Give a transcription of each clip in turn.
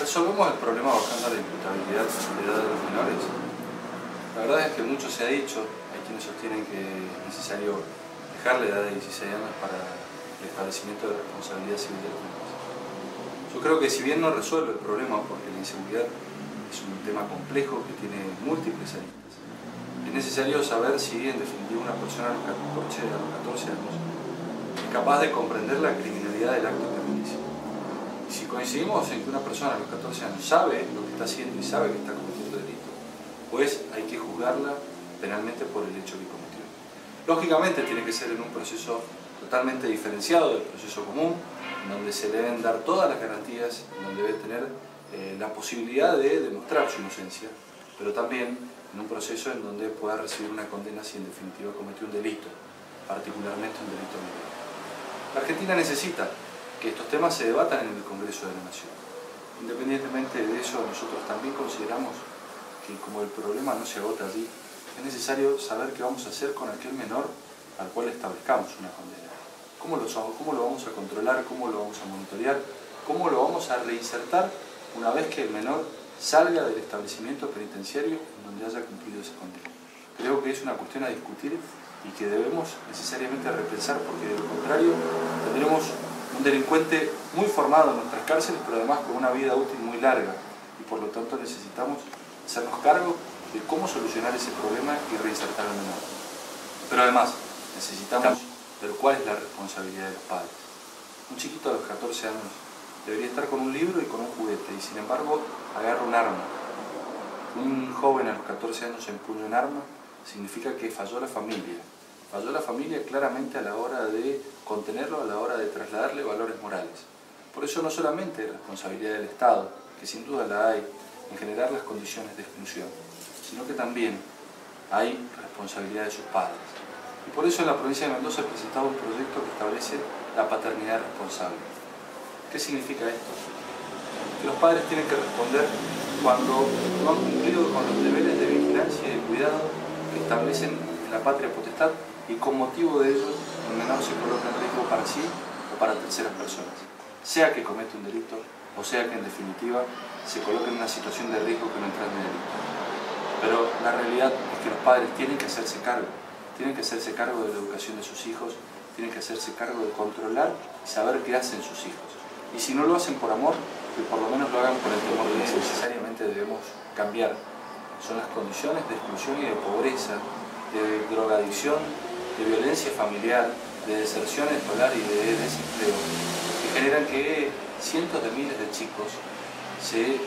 ¿Resolvemos el problema bajando la imputabilidad de edad de los menores? La verdad es que mucho se ha dicho, hay quienes sostienen que es necesario dejar la edad de 16 años para el establecimiento de responsabilidad civil de los menores. Yo creo que si bien no resuelve el problema, porque la inseguridad es un tema complejo que tiene múltiples aristas, es necesario saber si en definitiva una persona a los 14 años es capaz de comprender la criminalidad del acto criminoso. Y si coincidimos en que una persona a los 14 años sabe lo que está haciendo y sabe que está cometiendo delito, pues hay que juzgarla penalmente por el hecho que cometió. Lógicamente tiene que ser en un proceso totalmente diferenciado del proceso común, en donde se le deben dar todas las garantías, en donde debe tener la posibilidad de demostrar su inocencia, pero también en un proceso en donde pueda recibir una condena si en definitiva cometió un delito, particularmente un delito menor. La Argentina necesita que estos temas se debatan en el Congreso de la Nación. Independientemente de eso, nosotros también consideramos que como el problema no se agota allí, es necesario saber qué vamos a hacer con aquel menor al cual establezcamos una condena. ¿Cómo lo vamos a controlar? ¿Cómo lo vamos a monitorear? ¿Cómo lo vamos a reinsertar una vez que el menor salga del establecimiento penitenciario en donde haya cumplido esa condena? Creo que es una cuestión a discutir y que debemos necesariamente repensar, porque de lo contrario tendremos un delincuente muy formado en nuestras cárceles, pero además con una vida útil muy larga, y por lo tanto necesitamos hacernos cargo de cómo solucionar ese problema y reinsertar al menor. Pero además necesitamos ver cuál es la responsabilidad de los padres. Un chiquito a los 14 años debería estar con un libro y con un juguete, y sin embargo agarra un arma. Un joven a los 14 años empuña un arma, significa que falló la familia. Falló la familia claramente a la hora de contenerlo, a la hora de trasladarle valores morales. Por eso no solamente hay responsabilidad del Estado, que sin duda la hay, en generar las condiciones de exclusión, sino que también hay responsabilidad de sus padres. Y por eso en la provincia de Mendoza he presentado un proyecto que establece la paternidad responsable. ¿Qué significa esto? Que los padres tienen que responder cuando no han cumplido con los deberes de vigilancia y de cuidado que establecen en la patria potestad, y con motivo de ello el menor se coloca en riesgo para sí o para terceras personas, sea que cometa un delito o sea que en definitiva se coloque en una situación de riesgo que no entra en el delito. Pero la realidad es que los padres tienen que hacerse cargo de la educación de sus hijos, tienen que hacerse cargo de controlar y saber qué hacen sus hijos. Y si no lo hacen por amor, que por lo menos lo hagan por el temor de que necesariamente debemos cambiar. Son las condiciones de exclusión y de pobreza, de drogadicción, de violencia familiar, de deserción escolar y de desempleo, que generan que cientos de miles de chicos se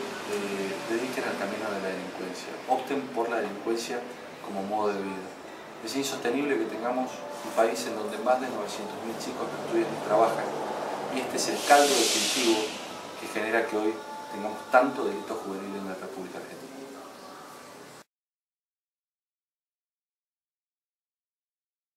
dediquen al camino de la delincuencia, opten por la delincuencia como modo de vida. Es insostenible que tengamos un país en donde más de 900.000 chicos no estudian ni trabajan, y este es el caldo de cultivo que genera que hoy tengamos tanto delito juvenil en la República Argentina.